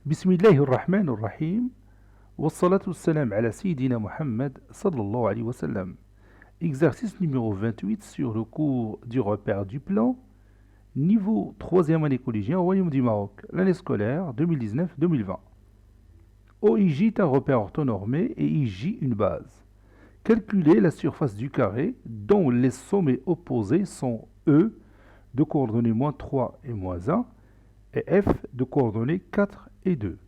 بسم الله الرحمن الرحيم والصلاة والسلام على سيدنا Muhammad sallallahu alayhi wa sallam. Exercice numéro 28 sur le cours du repère du plan, niveau 3e année collégien au Royaume du Maroc, l'année scolaire 2019-2020. OIJ est un repère orthonormé et IJ une base. Calculez la surface du carré dont les sommets opposés sont E de coordonnées moins 3 et moins 1 et F de coordonnées 4 et 2.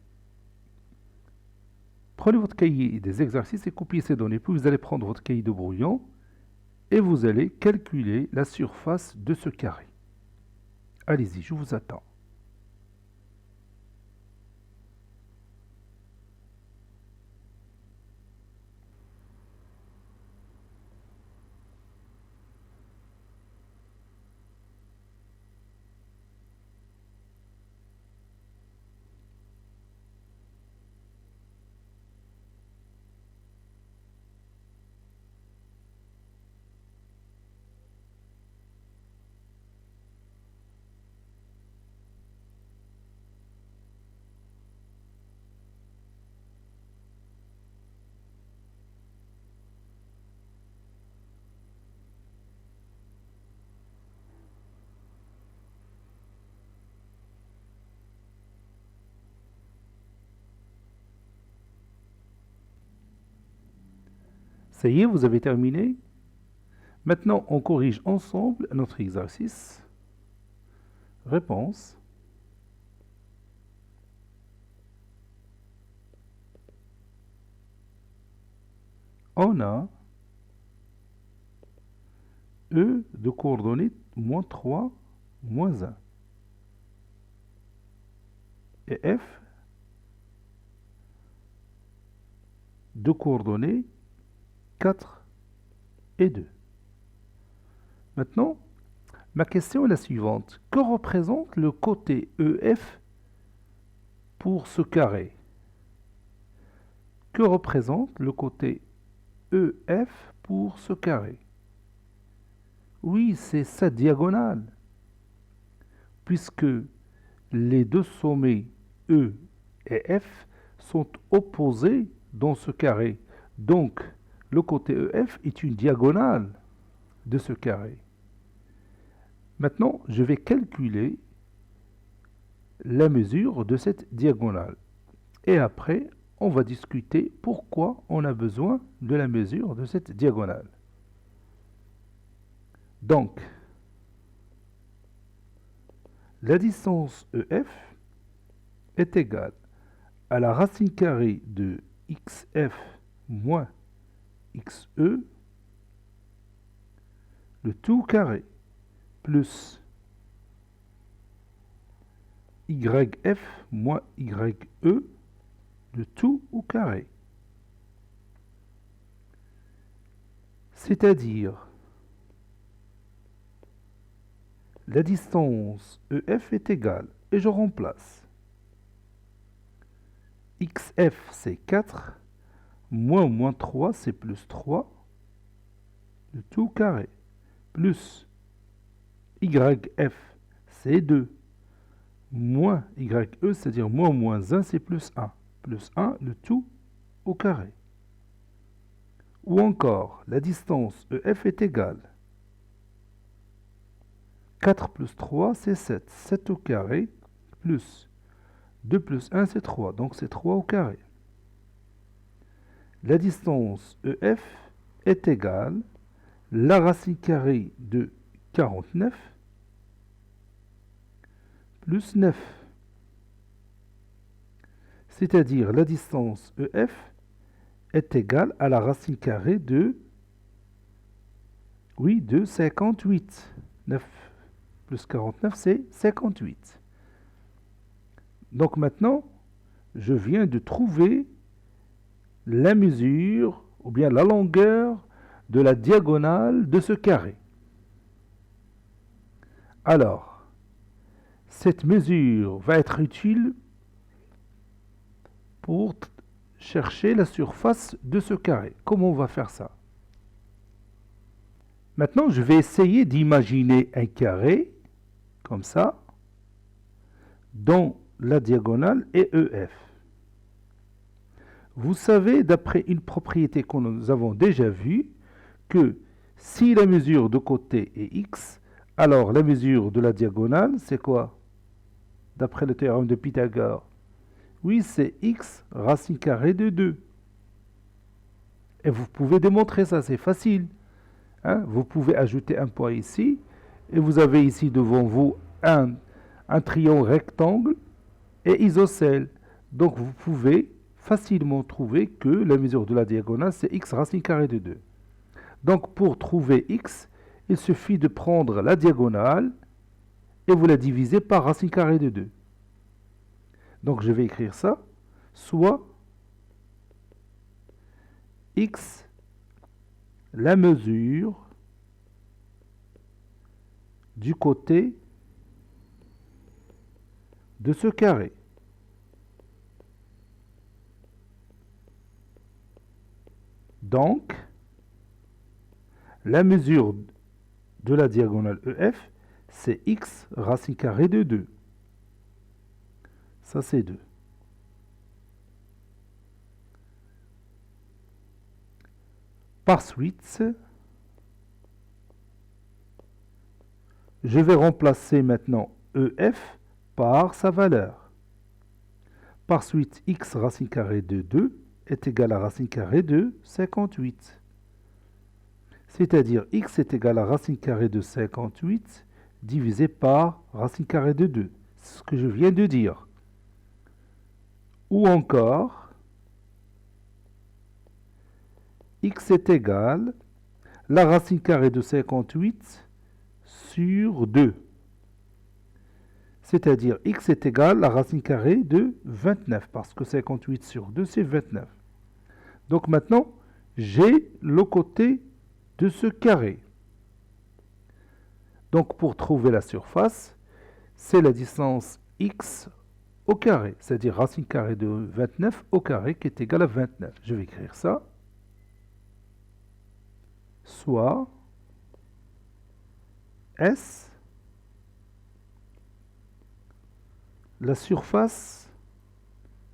Prenez votre cahier des exercices et copiez ces données. Puis vous allez prendre votre cahier de brouillon et vous allez calculer la surface de ce carré. Allez-y, je vous attends. Ça y est, vous avez terminé. Maintenant, on corrige ensemble notre exercice. Réponse. On a E de coordonnées moins 3, moins 1. Et F de coordonnées 4 et 2. Maintenant, ma question est la suivante. Que représente le côté EF pour ce carré? Que représente le côté EF pour ce carré? Oui, c'est sa diagonale. Puisque les deux sommets E et F sont opposés dans ce carré. Donc, le côté EF est une diagonale de ce carré. Maintenant, je vais calculer la mesure de cette diagonale. Et après, on va discuter pourquoi on a besoin de la mesure de cette diagonale. Donc, la distance EF est égale à la racine carrée de XF moins XE, le tout carré, plus YF moins YE, le tout au carré. C'est-à-dire, la distance EF est égale, et je remplace. XF c'est 4, moins 3 c'est plus 3, le tout carré, plus YF c'est 2, moins YE, c'est-à-dire moins 1 c'est plus 1 le tout au carré. Ou encore, la distance EF est égale 4 plus 3 c'est 7, 7 au carré, plus 2 plus 1 c'est 3, donc c'est 3 au carré. La distance EF est égale la racine carrée de 49 plus 9. C'est-à-dire la distance EF est égale à la racine carrée de 58. 9 plus 49, c'est 58. Donc maintenant, je viens de trouver la mesure, ou bien la longueur de la diagonale de ce carré. Alors, cette mesure va être utile pour chercher la surface de ce carré. Comment on va faire ça? Maintenant, je vais essayer d'imaginer un carré, comme ça, dont la diagonale est EF. Vous savez, d'après une propriété que nous avons déjà vue, que si la mesure de côté est x, alors la mesure de la diagonale, c'est quoi? D'après le théorème de Pythagore. Oui, c'est x racine carrée de 2. Et vous pouvez démontrer ça, c'est facile. Hein? Vous pouvez ajouter un point ici, et vous avez ici devant vous un triangle rectangle et isocèle. Donc vous pouvez facilement trouver que la mesure de la diagonale, c'est x racine carrée de 2. Donc pour trouver x, il suffit de prendre la diagonale et vous la divisez par racine carrée de 2. Donc je vais écrire ça, soit x, la mesure du côté de ce carré. Donc, la mesure de la diagonale EF, c'est x racine carrée de 2. Ça, c'est 2. Par suite, je vais remplacer maintenant EF par sa valeur. Par suite, x racine carrée de 2 est égal à racine carrée de 58. C'est-à-dire x est égal à racine carrée de 58 divisé par racine carrée de 2. C'est ce que je viens de dire. Ou encore, x est égal à la racine carrée de 58 sur 2. C'est-à-dire x est égal à la racine carrée de 29, parce que 58 sur 2, c'est 29. Donc maintenant, j'ai le côté de ce carré. Donc pour trouver la surface, c'est la distance x au carré, c'est-à-dire racine carrée de 29 au carré qui est égal à 29. Je vais écrire ça. Soit S, la surface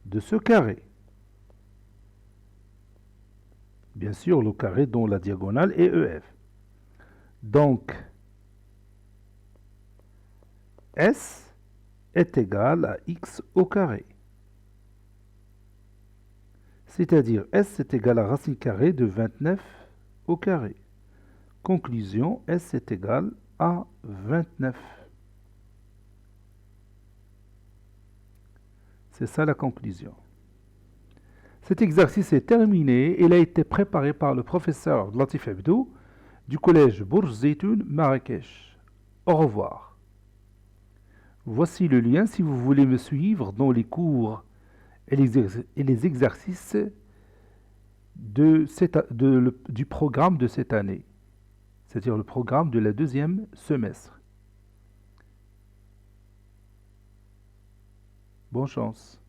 de ce carré. Bien sûr, le carré dont la diagonale est EF. Donc, S est égal à x au carré. C'est-à-dire S est égal à racine carrée de 29 au carré. Conclusion, S est égal à 29. C'est ça la conclusion. Cet exercice est terminé. Il a été préparé par le professeur Latif Abdou du collège Bourj Zeytoun, Marrakech. Au revoir. Voici le lien si vous voulez me suivre dans les cours et les exercices du programme de cette année, c'est-à-dire le programme de la deuxième semestre. Bonne chance.